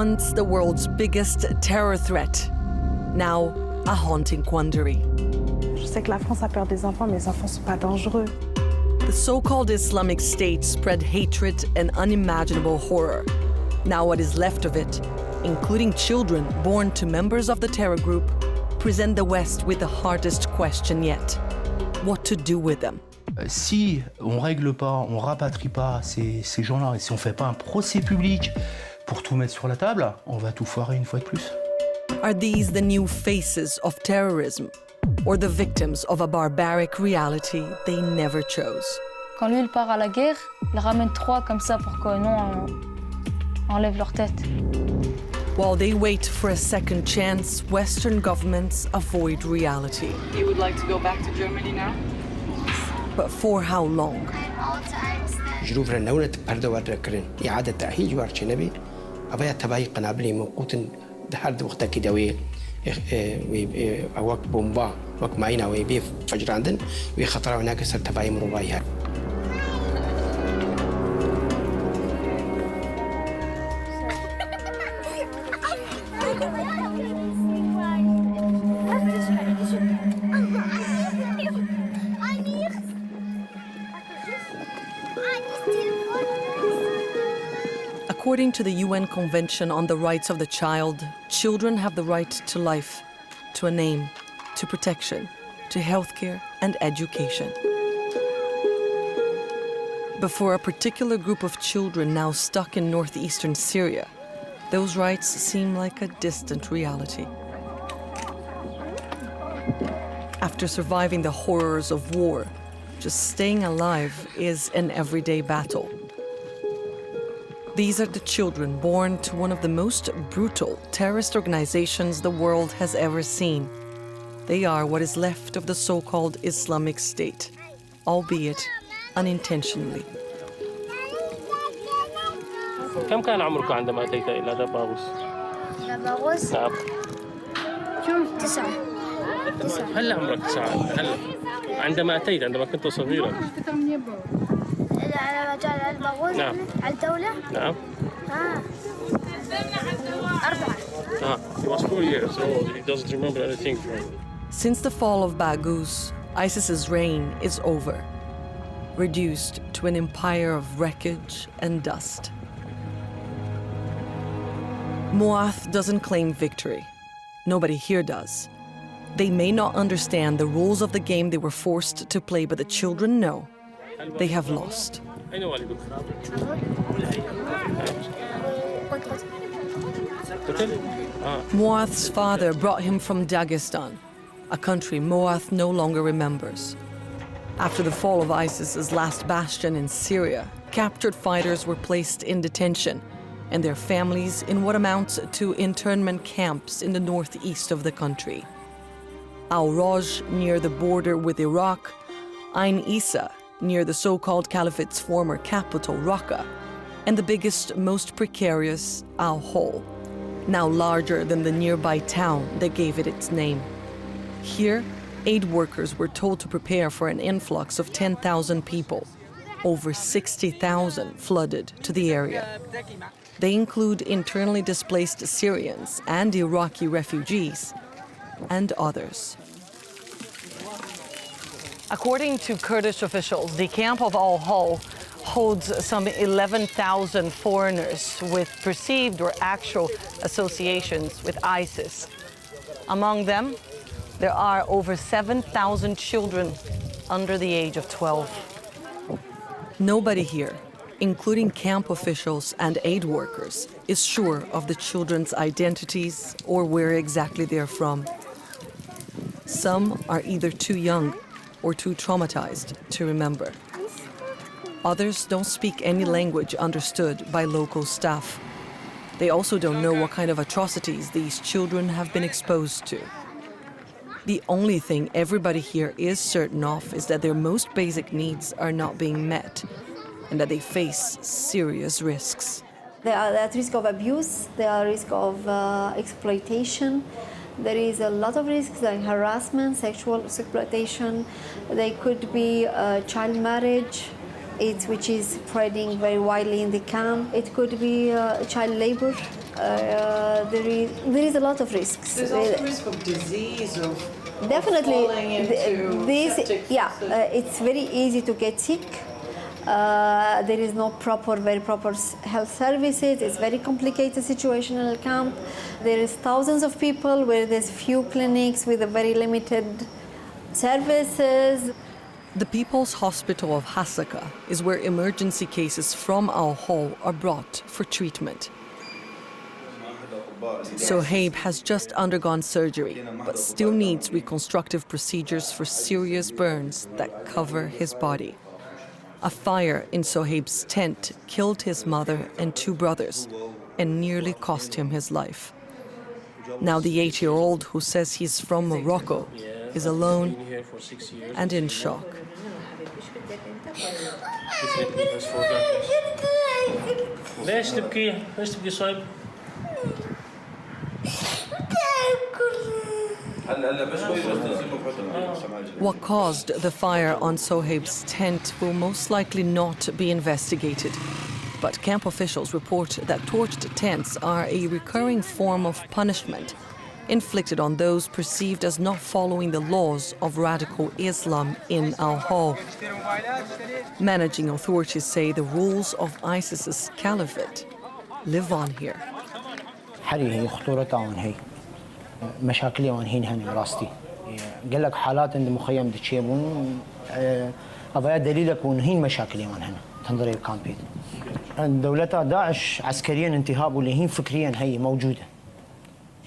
once the world's biggest terror threat, now a haunting quandary. Je sais que la France a peur des enfants, mais les enfants sont pas dangereux. The so-called Islamic State spread hatred and unimaginable horror. Now what is left of it, including children born to members of the terror group, present the West with the hardest question yet: what to do with them? Si on règle pas, on rapatrie pas ces gens-là, et si on fait pas un procès public pour tout mettre sur la table, on va tout foirer une fois de plus. Are these the new faces of terrorism, or the victims of a barbaric reality they never chose? Quand lui, il part à la guerre, il ramène 3 comme ça pour que nous, on enlève leur tête. While they wait for a second chance, Western governments avoid reality. You would like to go back to Germany now? But for how long? جروف رنونة بردوار ركرن إعادة تأهيل جوار شنبي أبايا تباي قنابلي موقوتن دهارد وقتا كداوي أوك بومبا وك معينا ويبيف فجراندن ويخطر هناك سر تباي مربايها. According to the UN Convention on the Rights of the Child, children have the right to life, to a name, to protection, to healthcare and education. But for a particular group of children now stuck in northeastern Syria, those rights seem like a distant reality. After surviving the horrors of war, just staying alive is an everyday battle. These are the children born to one of the most brutal terrorist organizations the world has ever seen. They are what is left of the so-called Islamic State, albeit unintentionally. كم كان عمرك عندما أتيت إلى دباغوس؟ دباغوس؟ نعم. كم 9. هلا عمرك 9 هلا. عندما أتيت عندما كنت صغيرا. على مجال دباغوس؟ نعم. على الدولة؟ نعم. 4. He was 4 years old. He doesn't remember anything from it. Since the fall of Baghouz, ISIS's reign is over, reduced to an empire of wreckage and dust. Muath doesn't claim victory. Nobody here does. They may not understand the rules of the game they were forced to play, but the children know they have lost. Muath's father brought him from Dagestan, a country Muath no longer remembers. After the fall of ISIS's last bastion in Syria, captured fighters were placed in detention, and their families in what amounts to internment camps in the northeast of the country. Al-Raj, near the border with Iraq, Ain Issa, near the so-called caliphate's former capital, Raqqa, and the biggest, most precarious, Al-Hol, now larger than the nearby town that gave it its name. Here, aid workers were told to prepare for an influx of 10,000 people. Over 60,000 flooded to the area. They include internally displaced Syrians and Iraqi refugees, and others. According to Kurdish officials, the camp of Al-Hol holds some 11,000 foreigners with perceived or actual associations with ISIS. Among them, there are over 7,000 children under the age of 12. Nobody here, including camp officials and aid workers, is sure of the children's identities or where exactly they're from. Some are either too young or too traumatized to remember. Others don't speak any language understood by local staff. They also don't know what kind of atrocities these children have been exposed to. The only thing everybody here is certain of is that their most basic needs are not being met and that they face serious risks. They are at risk of abuse, they are at risk of exploitation. There is a lot of risks like harassment, sexual exploitation. They could be child marriage, AIDS, which is spreading very widely in the camp. It could be child labor. There is a lot of risks. There's also risk of disease, of definitely falling into septic it's very easy to get sick. There is no very proper health services. It's very complicated situation in the camp. There is thousands of people where there's few clinics with a very limited services. The People's Hospital of Hasaka is where emergency cases from Al Hol are brought for treatment. Sohaib has just undergone surgery, but still needs reconstructive procedures for serious burns that cover his body. A fire in Sohaib's tent killed his mother and 2 brothers and nearly cost him his life. Now the 8-year-old who says he's from Morocco is alone and in shock. ليش تبكي؟ ليش تبكي صايب؟ What caused the fire on Sohaib's tent will most likely not be investigated. But camp officials report that torched tents are a recurring form of punishment inflicted on those perceived as not following the laws of radical Islam in Al Hol. Managing authorities say the rules of ISIS's caliphate live on here. هي خطورتها وين هي مشاكلها وين هن راستي قال لك حالات عند مخيم دتشيبون أبغى دليلك وين هن مشاكلها وين هن تنظري الكامبين دولتها داعش عسكريا انتهاب واللي هن فكريا هي موجوده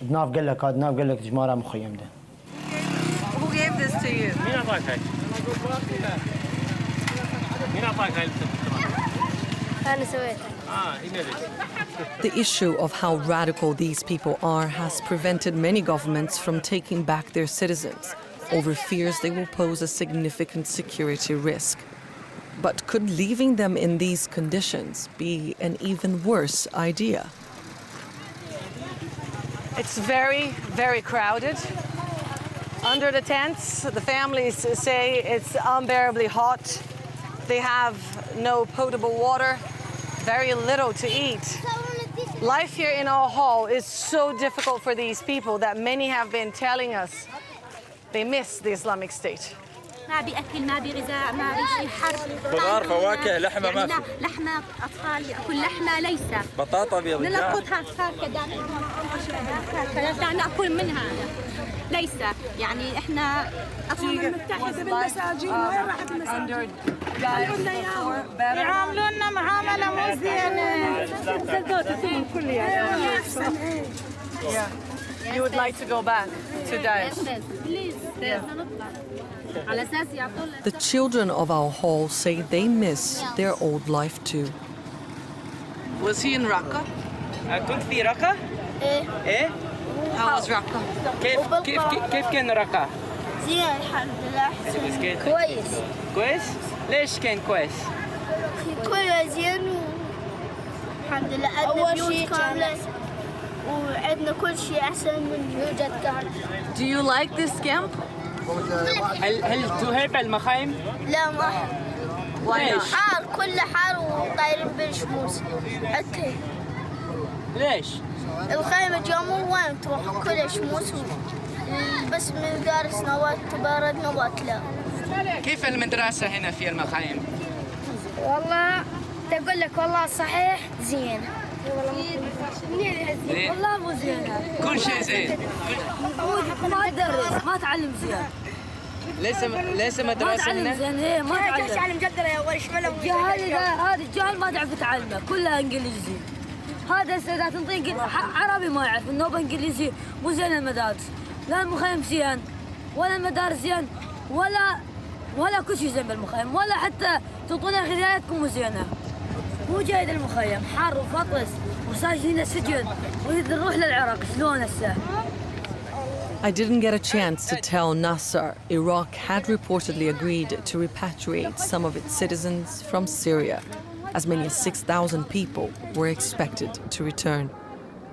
بناف قال لك ناف قال لك جمارة مخيم ده. Who gave this to you? مين أعطاك هاي؟ مين أعطاك هاي؟ أنا سويتها. The issue of how radical these people are has prevented many governments from taking back their citizens over fears they will pose a significant security risk. But could leaving them in these conditions be an even worse idea? It's very, very crowded. Under the tents, the families say it's unbearably hot. They have no potable water, very little to eat. Life here in Al Hol is so difficult for these people that many have been telling us they miss the Islamic State. ما بأكل ما بغذاء ما بشيء حرب خضار فواكه لحمة ما في لحمة أطفال يأكل لحمة ليس بطاطا بيض نلقطها هكذا نأكل منها ليس يعني إحنا الأمم المتحدة بالمساجين وين راحت المساجين يعاملونا معاملة مو زينة You would like to go back to Daesh? The children of Al Hol say they miss their old life too. Was he in Raqqa? كنت في رقة؟ إيه؟ How was Raqqa? كيف كان رقة؟ زين الحمد لله. كويس. كويس؟ ليش كان كويس؟ كله زين الحمد لله عندنا بيوت كاملة وعندنا كل شيء أحسن من يوجد كان. Do you like this camp? هل تحب المخيم؟ لا ما أحب. ليش؟ حار كله حار وطايرين بالشموس. حتى. ليش؟ الخيمة جامو وين تروح كلها شموس بس من دارس نوات تبارد نوات لا. كيف المدرسة هنا في المخيم؟ والله تقول لك والله صحيح زين. والله مو زينة. كل شيء زين. ما تدرس ما تعلم زين. ليس مدرسة هنا؟ زين ايه ما تعلم مقدرة يا ولد شمله هذا الجاهل ما تعرف تعلمه كلها انجليزي. هذا اذا تنطيه عربي ما يعرف النوبة انجليزي مو زين المدارس. لا المخيم زين ولا المدارس زين ولا كل شيء زين بالمخيم ولا حتى تعطونا غذاءاتكم مو زينة. مو جيد المخيم حار وفطس وساجين السجن ونريد نروح للعراق شلون هسه؟ I didn't get a chance to tell Nasser Iraq had reportedly agreed to repatriate some of its citizens from Syria. As many as 6,000 people were expected to return.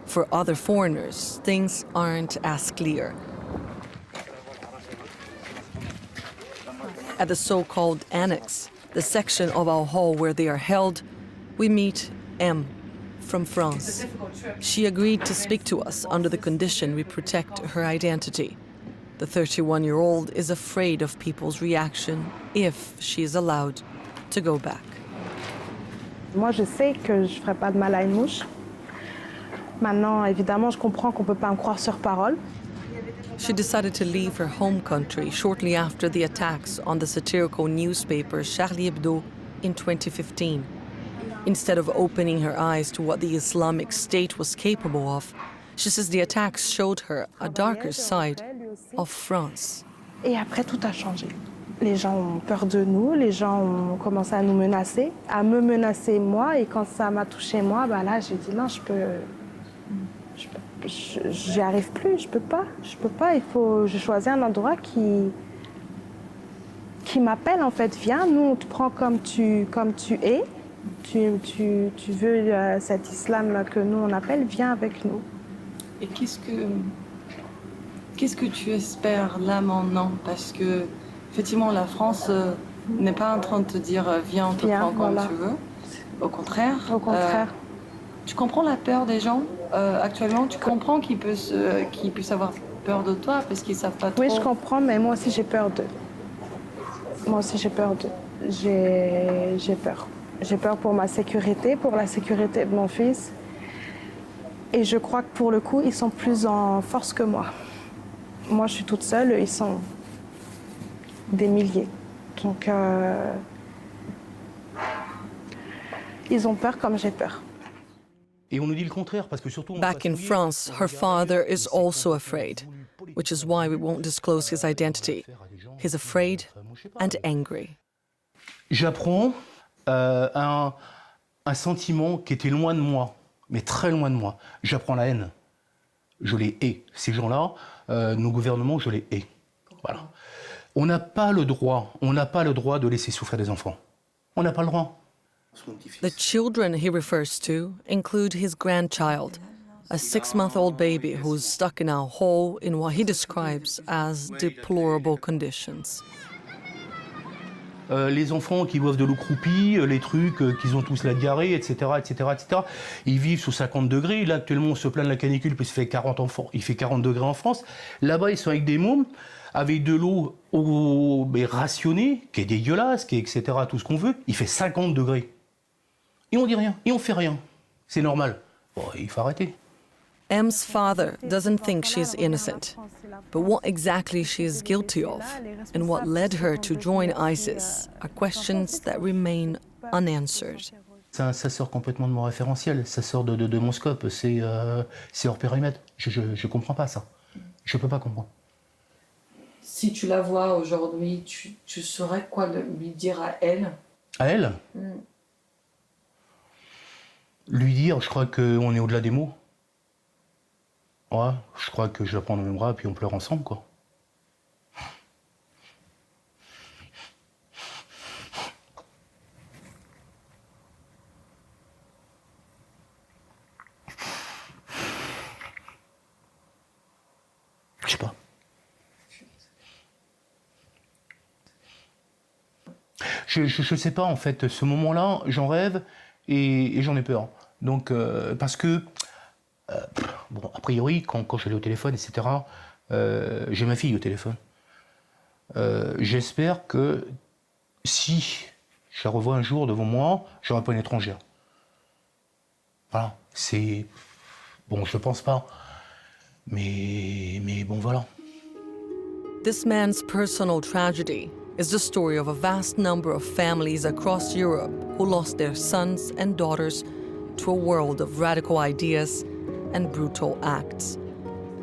For other foreigners, things aren't as clear. At the so-called annex, the section of our hall where they are held, we meet M from France. She agreed to speak to us under the condition we protect her identity. The 31-year-old is afraid of people's reaction if she is allowed to go back. Moi, je sais que je ne ferai pas de mal à une mouche. Maintenant, évidemment, je comprends qu'on ne peut pas me croire sur parole. She decided to leave her home country shortly after the attacks on the satirical newspaper Charlie Hebdo in 2015. Instead of opening her eyes to what the Islamic State was capable of, she says the attacks showed her a darker side of France. Et après, tout a changé. Les gens ont peur de nous, les gens ont commencé à nous menacer, à me menacer moi. Et quand ça m'a touché moi, bah là, j'ai dit non, j'y arrive plus, je peux pas. Je choisis un endroit qui m'appelle en fait. Viens, nous on te prend comme tu es. Tu veux cet islam que nous on appelle, viens avec nous. Et qu'est-ce que tu espères là maintenant? Parce que effectivement la France n'est pas en train de te dire viens, on te prend comme tu veux. Au contraire. Tu comprends la peur des gens actuellement? Tu comprends qu'ils puissent avoir peur de toi parce qu'ils savent pas trop? Oui, je comprends, mais moi aussi j'ai peur d'eux. J'ai peur. J'ai peur pour ma sécurité, pour la sécurité de mon fils. Et je crois que pour le coup, ils sont plus en force que moi. Moi, je suis toute seule, eux, ils sont des milliers. Donc, ils ont peur comme j'ai peur. Et on nous dit le contraire, parce que surtout... Back in France, her father is also afraid, which is why we won't disclose his identity. He's afraid and angry. J'apprends un sentiment qui était loin de moi, mais très loin de moi. J'apprends la haine. Je les hais. Ces gens-là, nos gouvernements, je les hais. Voilà. On n'a pas le droit de laisser souffrir des enfants. On n'a pas le droit. The children he refers to include his grandchild, a 6-month-old baby who's stuck in a hole in what he describes as deplorable conditions. Les enfants qui boivent de l'eau croupie, les trucs, qu'ils ont tous la diarrhée, etc., etc., etc. Ils vivent sous 50 degrés. Là, actuellement, on se plaint de la canicule parce qu'il fait 40 degrés en France. Là-bas, ils sont avec des mômes, avec de l'eau rationnée, qui est dégueulasse, qui est etc., tout ce qu'on veut. Il fait 50 degrés. Et on dit rien, et on fait rien. C'est normal. Bon, il faut arrêter. M's father doesn't think she's innocent, but what exactly she is guilty of and what led her to join ISIS are questions that remain unanswered. Ça sort complètement de mon référentiel, ça sort de mon scope, c'est hors périmètre. Je comprends pas ça. Je peux pas comprendre. Si tu la vois aujourd'hui, tu saurais quoi lui dire à elle? À elle? Lui dire, je crois qu'on est au-delà des mots. Ouais, je crois que je la prends dans mes bras et puis on pleure ensemble, quoi. Je sais pas. Je sais pas, en fait. Ce moment-là, j'en rêve et j'en ai peur. Donc, parce que... bon, a priori, quand je suis allé au téléphone, etc., j'ai ma fille au téléphone. J'espère que si je la revois un jour devant moi, je n'aurai pas une étrangère. Voilà, c'est... Bon, je ne pense pas. Mais bon, voilà. This man's personal tragedy is the story of a vast number of families across Europe who lost their sons and daughters to a world of radical ideas and brutal acts.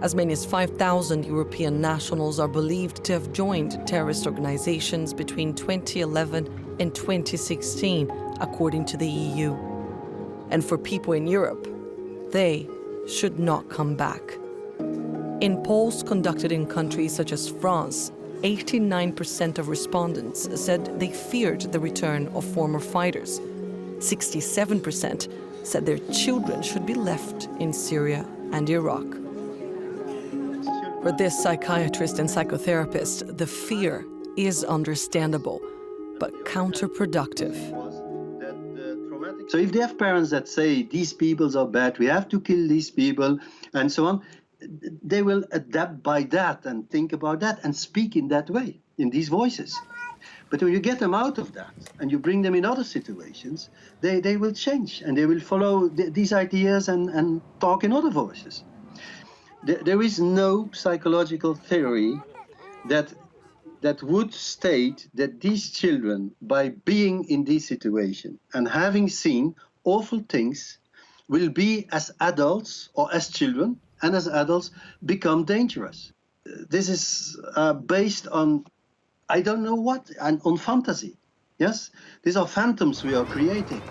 As many as 5,000 European nationals are believed to have joined terrorist organizations between 2011 and 2016, according to the EU. And for people in Europe, they should not come back. In polls conducted in countries such as France, 89% of respondents said they feared the return of former fighters. 67% said their children should be left in Syria and Iraq. For this psychiatrist and psychotherapist, the fear is understandable. but counterproductive. So if they have parents that say, these people are bad, we have to kill these people, and so on, they will adapt by that and think about that and speak in that way, in these voices. But when you get them out of that and you bring them in other situations, they will change and they will follow these ideas and talk in other voices. There is no psychological theory that would state that these children, by being in this situation and having seen awful things, will be as adults or as children and as adults become dangerous. This is based on, I don't know what, and on fantasy. Yes, these are phantoms we are creating.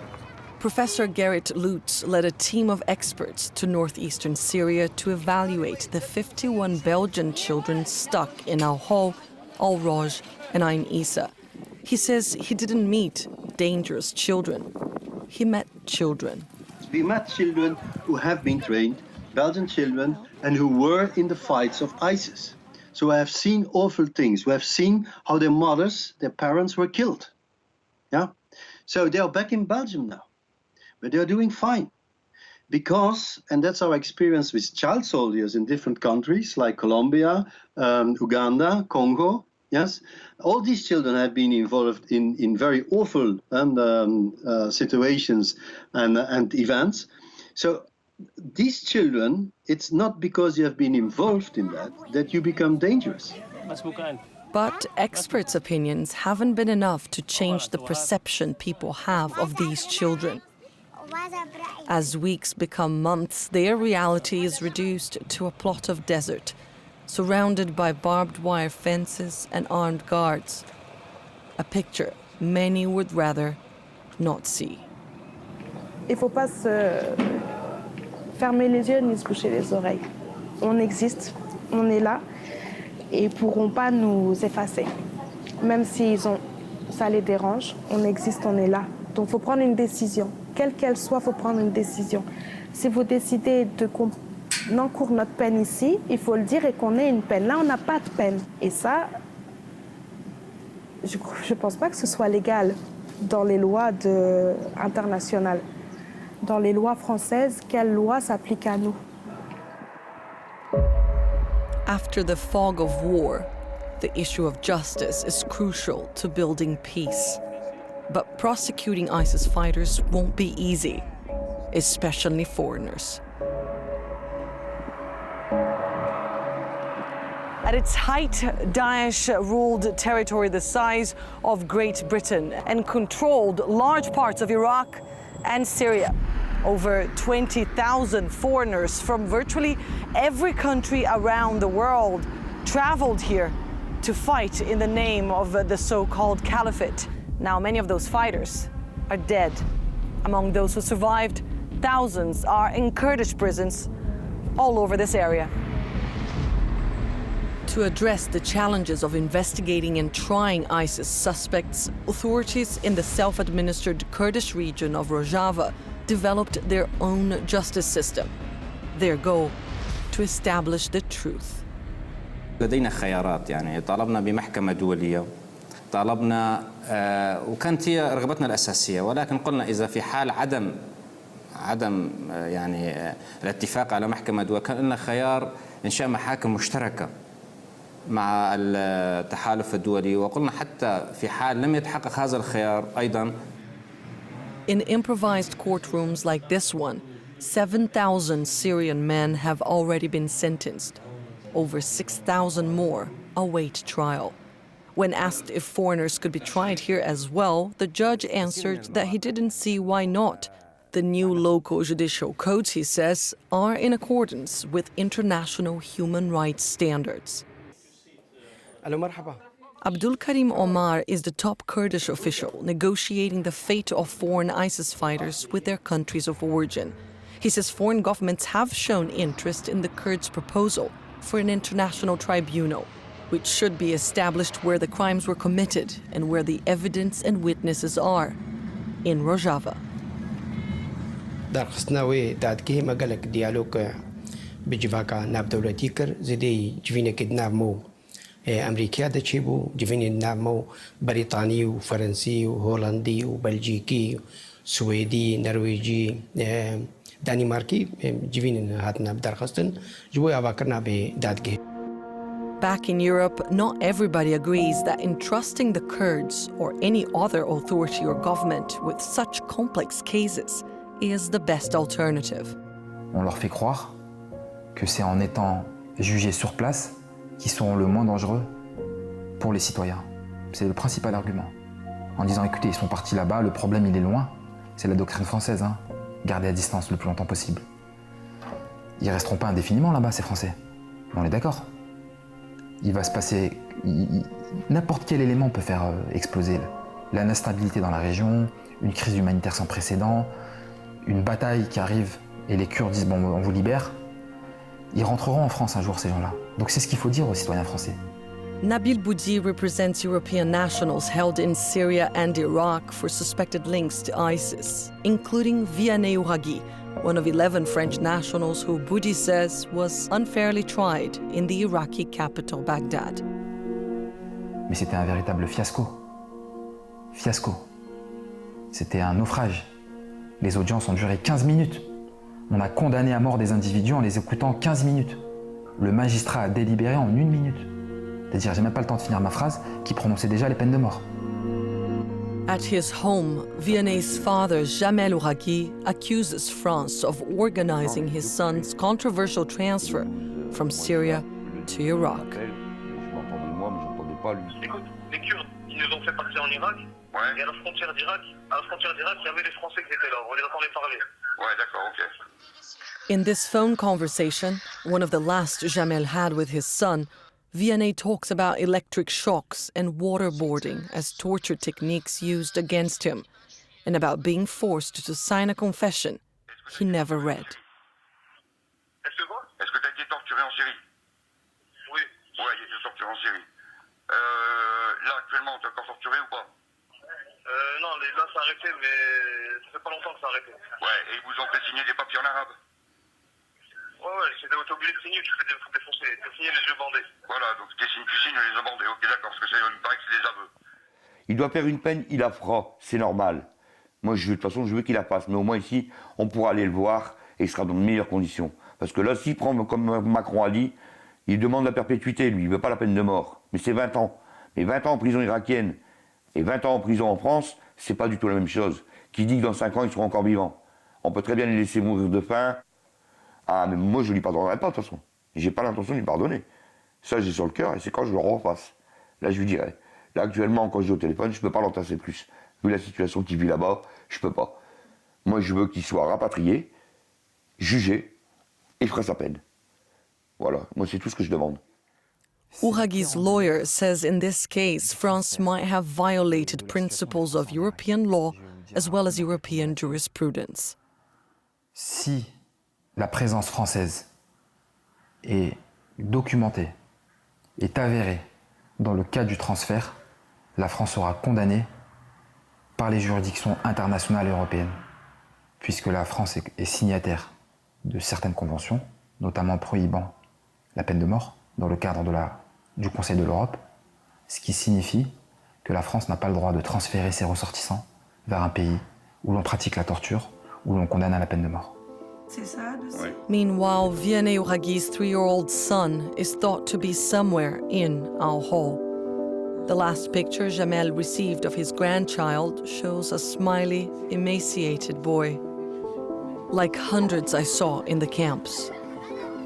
Professor Gerrit Lutz led a team of experts to northeastern Syria to evaluate the 51 Belgian children stuck in Al-Hol, Al-Roj and Ain Issa. He says he didn't meet dangerous children. He met children. We met children who have been trained, Belgian children, and who were in the fights of ISIS. So I have seen awful things. We have seen how their mothers, their parents were killed. Yeah? So they are back in Belgium now. But they are doing fine. Because, and that's our experience with child soldiers in different countries like Colombia, Uganda, Congo, yes? All these children have been involved in very awful situations and events. So these children, it's not because you have been involved in that you become dangerous. But experts' opinions haven't been enough to change the perception people have of these children. As weeks become months, their reality is reduced to a plot of desert, surrounded by barbed wire fences and armed guards. A picture many would rather not see. Il ne faut pas se fermer les yeux ni se boucher les oreilles. On existe, on est là, et ils ne pourront pas nous effacer. Même si ça les dérange, on existe, on est là. Donc il faut prendre une décision. Quelle qu'elle soit, il faut prendre une décision. Si vous décidez qu'on encourt notre peine ici, il faut le dire et qu'on ait une peine. Là, on n'a pas de peine. Et ça, je ne pense pas que ce soit légal dans les lois internationales. Dans les lois françaises, quelle loi s'applique à nous? After the fog of war, the issue of justice is crucial to building peace. But prosecuting ISIS fighters won't be easy, especially foreigners. At its height, Daesh ruled territory the size of Great Britain and controlled large parts of Iraq and Syria. Over 20,000 foreigners from virtually every country around the world traveled here to fight in the name of the so-called caliphate. Now, many of those fighters are dead. Among those who survived, thousands are in Kurdish prisons all over this area. To address the challenges of investigating and trying ISIS suspects, authorities in the self-administered Kurdish region of Rojava developed their own justice system. Their goal, to establish the truth. لدينا خيارات يعني طالبنا بمحكمة دولية طالبنا وكانت هي رغبتنا الأساسية ولكن قلنا إذا في حال عدم يعني الاتفاق على محكمة دولية كان لنا خيار إنشاء محاكم مشتركة مع التحالف الدولي وقلنا حتى في حال لم يتحقق هذا الخيار أيضا. In improvised courtrooms like this one, 7,000 Syrian men have already been sentenced. Over 6,000 more await trial. When asked if foreigners could be tried here as well, the judge answered that he didn't see why not. The new local judicial codes, he says, are in accordance with international human rights standards. Abdul Karim Omar is the top Kurdish official negotiating the fate of foreign ISIS fighters with their countries of origin. He says foreign governments have shown interest in the Kurds' proposal for an international tribunal, which should be established where the crimes were committed and where the evidence and witnesses are, in Rojava. در خصناوي تاعت كيما قال لك ديالوج بجفاكا ناب دولة تيكر زيدي جفينا كدناب مو أمريكا دتشيبو جيفين نامو بريطاني وفرنسي وهولندي وبلجيكي سويدي نرويجي دنماركي جيفين هاتنا بدرخستن جوي أباكرنا بدادجي. Back in Europe, not everybody agrees that entrusting the Kurds or any other authority or government with such complex cases is the best alternative. On leur fait croire que c'est en étant jugés sur place qu'ils seront le moins dangereux pour les citoyens. C'est le principal argument. En disant, écoutez, ils sont partis là-bas, le problème il est loin. C'est la doctrine française, hein. Garder à distance le plus longtemps possible. Ils resteront pas indéfiniment là-bas, ces Français. On est d'accord. Il va se passer... N'importe quel élément peut faire exploser l'instabilité dans la région, une crise humanitaire sans précédent, une bataille qui arrive et les Kurdes disent, bon, on vous libère. Ils rentreront en France un jour, ces gens-là. Donc c'est ce qu'il faut dire aux citoyens français. Nabil Boudi represents European nationals held in Syria and Iraq for suspected links to ISIS, including Vianney Ouraghi, one of 11 French nationals who Boudi says was unfairly tried in the Iraqi capital Baghdad. Mais c'était un véritable fiasco. Fiasco. C'était un naufrage. Les audiences ont duré 15 minutes. On a condamné à mort des individus en les écoutant 15 minutes. Le magistrat a délibéré en 1 minute. C'est-à-dire, j'ai même pas le temps de finir ma phrase, qui prononçait déjà les peines de mort. At his home, Vianney's father, Jamel Ouraghi, accuses France of organizing his son's controversial transfer from Syria to Iraq. Écoute, les Kurdes, ils nous ont fait partir en Irak, et à la frontière d'Irak, il y avait les Français qui étaient là, on les entendait parler. Ouais, d'accord, ok. In this phone conversation, one of the last Jamel had with his son, Vianney talks about electric shocks and waterboarding as torture techniques used against him, and about being forced to sign a confession he never read. Est-ce que tu as été torturé en Syrie? Oui. Ouais, il a été torturé en Syrie. Là, actuellement, tu es encore torturé ou pas? Non, là, ça a arrêté, mais ça fait pas longtemps que ça a arrêté. Ouais, et ils vous ont fait signer des papiers en arabe? Ouais, t'es obligé de signer, tu fais défoncer, t'as signé les yeux bandés. Voilà, donc tu signes les yeux bandés, ok, d'accord, parce que il paraît que c'est des aveux. Il doit faire une peine, il la fera, c'est normal. Moi, de toute façon, je veux qu'il la fasse, mais au moins ici, on pourra aller le voir et il sera dans de meilleures conditions. Parce que là, s'il prend, comme Macron a dit, il demande la perpétuité, lui, il veut pas la peine de mort. Mais c'est 20 ans. Mais 20 ans en prison irakienne et 20 ans en prison en France, c'est pas du tout la même chose. Qui dit que dans 5 ans, ils seront encore vivants. On peut très bien les laisser mourir de faim. Ah, mais moi, je lui pardonnerai pas, de toute façon. J'ai pas l'intention de lui pardonner. Ça, j'ai sur le cœur, et c'est quand je le refasse. Là, je lui dirai. Là, actuellement, quand je dis au téléphone, je peux pas l'entasser plus. Vu la situation qu'il vit là-bas, je peux pas. Moi, je veux qu'il soit rapatrié, jugé, et fera sa peine. Voilà, moi, c'est tout ce que je demande. Ouraghi's lawyer says in this case, France might have violated principles of European law as well as European jurisprudence. Si la présence française est documentée, est avérée dans le cas du transfert, la France sera condamnée par les juridictions internationales et européennes, puisque la France est signataire de certaines conventions, notamment prohibant la peine de mort dans le cadre du Conseil de l'Europe, ce qui signifie que la France n'a pas le droit de transférer ses ressortissants vers un pays où l'on pratique la torture, où l'on condamne à la peine de mort. Meanwhile, Vianney Ouraghi's 3-year-old son is thought to be somewhere in our hall. The last picture Jamel received of his grandchild shows a smiley, emaciated boy. Like hundreds I saw in the camps,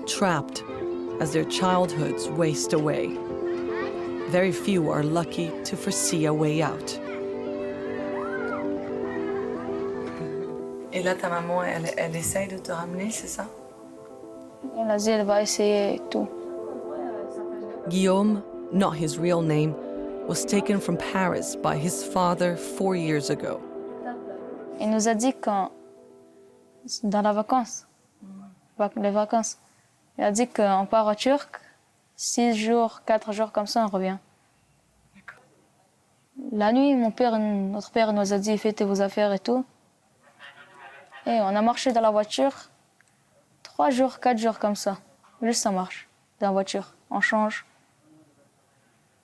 trapped as their childhoods waste away. Very few are lucky to foresee a way out. Et là, ta maman, elle essaye de te ramener, c'est ça? Elle a dit qu'elle va essayer et tout. Guillaume, not his real name, was taken from Paris by his father 4 years ago. Il nous a dit quand, dans les vacances, il a dit qu'on part au Turc, 6 jours, 4 jours comme ça, on revient. La nuit, notre père nous a dit faites vos affaires et tout. Et on a marché dans la voiture 3 jours, 4 jours comme ça. Juste ça marche, dans la voiture. On change.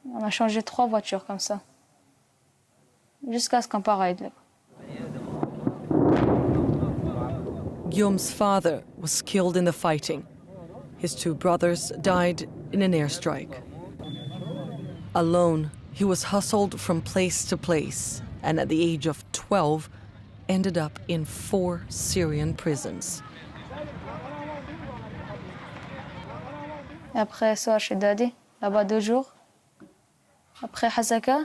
On a changé 3 voitures comme ça. Jusqu'à ce qu'on parte. Guillaume's father was killed in the fighting. His 2 brothers died in an airstrike. Alone, he was hustled from place to place, and at the age of 12, ended up in 4 Syrian prisons. Et après ça, chez Daddy, là-bas 2 jours. Après Hasaka,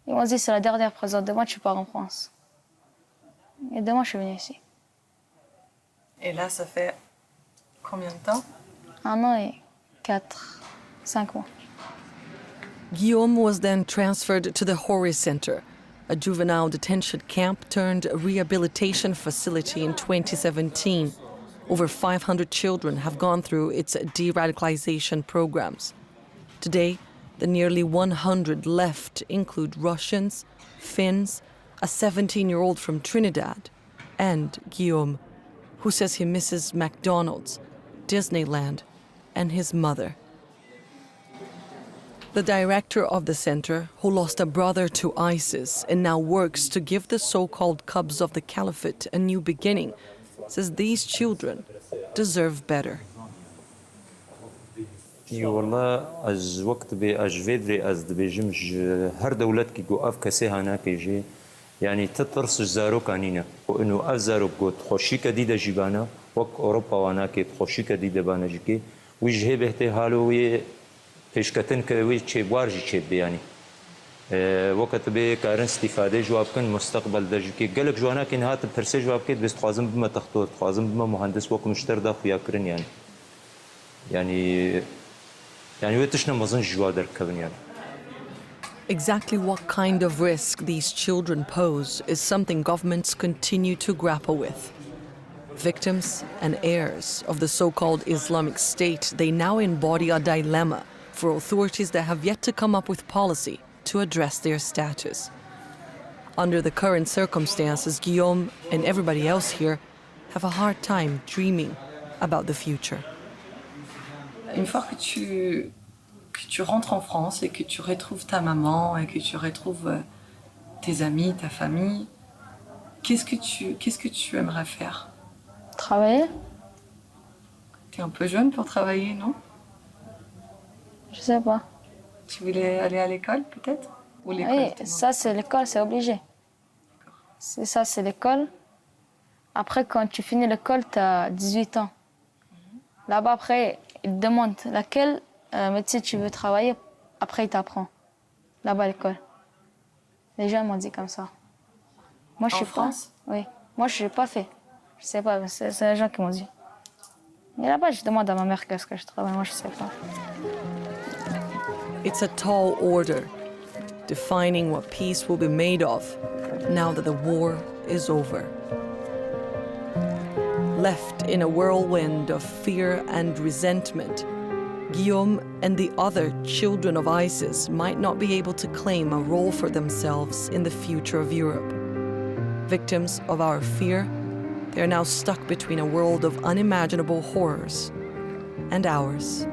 ils m'ont dit c'est la dernière prison. Demain, tu pars en France. Et demain, je suis venue ici. Et là, ça fait combien de temps? 1 an et 5 mois. Guillaume was then transferred to the Hori Center, a juvenile detention camp turned rehabilitation facility in 2017. Over 500 children have gone through its de-radicalization programs. Today, the nearly 100 left include Russians, Finns, a 17-year-old from Trinidad, and Guillaume, who says he misses McDonald's, Disneyland, and his mother. The director of the center, who lost a brother to ISIS and now works to give the so-called cubs of the caliphate a new beginning, says these children deserve better. والله از وقت به اجویدری از دبیجمش هر دولت کی گو اف کسی هانا کیجی يعني تترس زارو كانينا وانه اف زارو قوت خوشي كديده جيبانا وك اوروبا وانا كي خوشي كديده بانا جيكي وجهه بهته حالو وي پیشکتن کوي چې وارجي چې يعني وقت به کارن استفاده جواب کن مستقبل د جکی گلک جوانا کین هات پرسه جواب کې بس خوازم بما تختو خوازم بما مهندس وک مشتر دا خو یاکرن يعني وتشنا مازن جوادر كبن يعني. Exactly what kind of risk these children pose is something governments continue to grapple with. Victims and heirs of the so-called Islamic State, they now embody a dilemma for authorities that have yet to come up with policy to address their status. Under the current circumstances, Guillaume and everybody else here have a hard time dreaming about the future. Une fois que tu rentres en France et que tu retrouves ta maman et que tu retrouves tes amis, ta famille, qu'est-ce que tu aimerais faire? Travailler. T'es un peu jeune pour travailler, non? Je sais pas. Tu voulais aller à l'école, peut-être? Ou l'école? Oui, ça c'est l'école, c'est obligé. C'est ça, c'est l'école. Après, quand tu finis l'école, tu as 18 ans. Là-bas, après, ils te demandent laquelle métier tu veux travailler. Après, ils t'apprennent. Là-bas, à l'école. Les gens m'ont dit comme ça. Moi, je suis France? Oui. Moi, je n'ai pas fait. Je sais pas, c'est les gens qui m'ont dit. Et là-bas, je demande à ma mère qu'est-ce que je travaille. Moi, je sais pas. It's a tall order, defining what peace will be made of now that the war is over. Left in a whirlwind of fear and resentment, Guillaume and the other children of ISIS might not be able to claim a role for themselves in the future of Europe. Victims of our fear, they are now stuck between a world of unimaginable horrors and ours.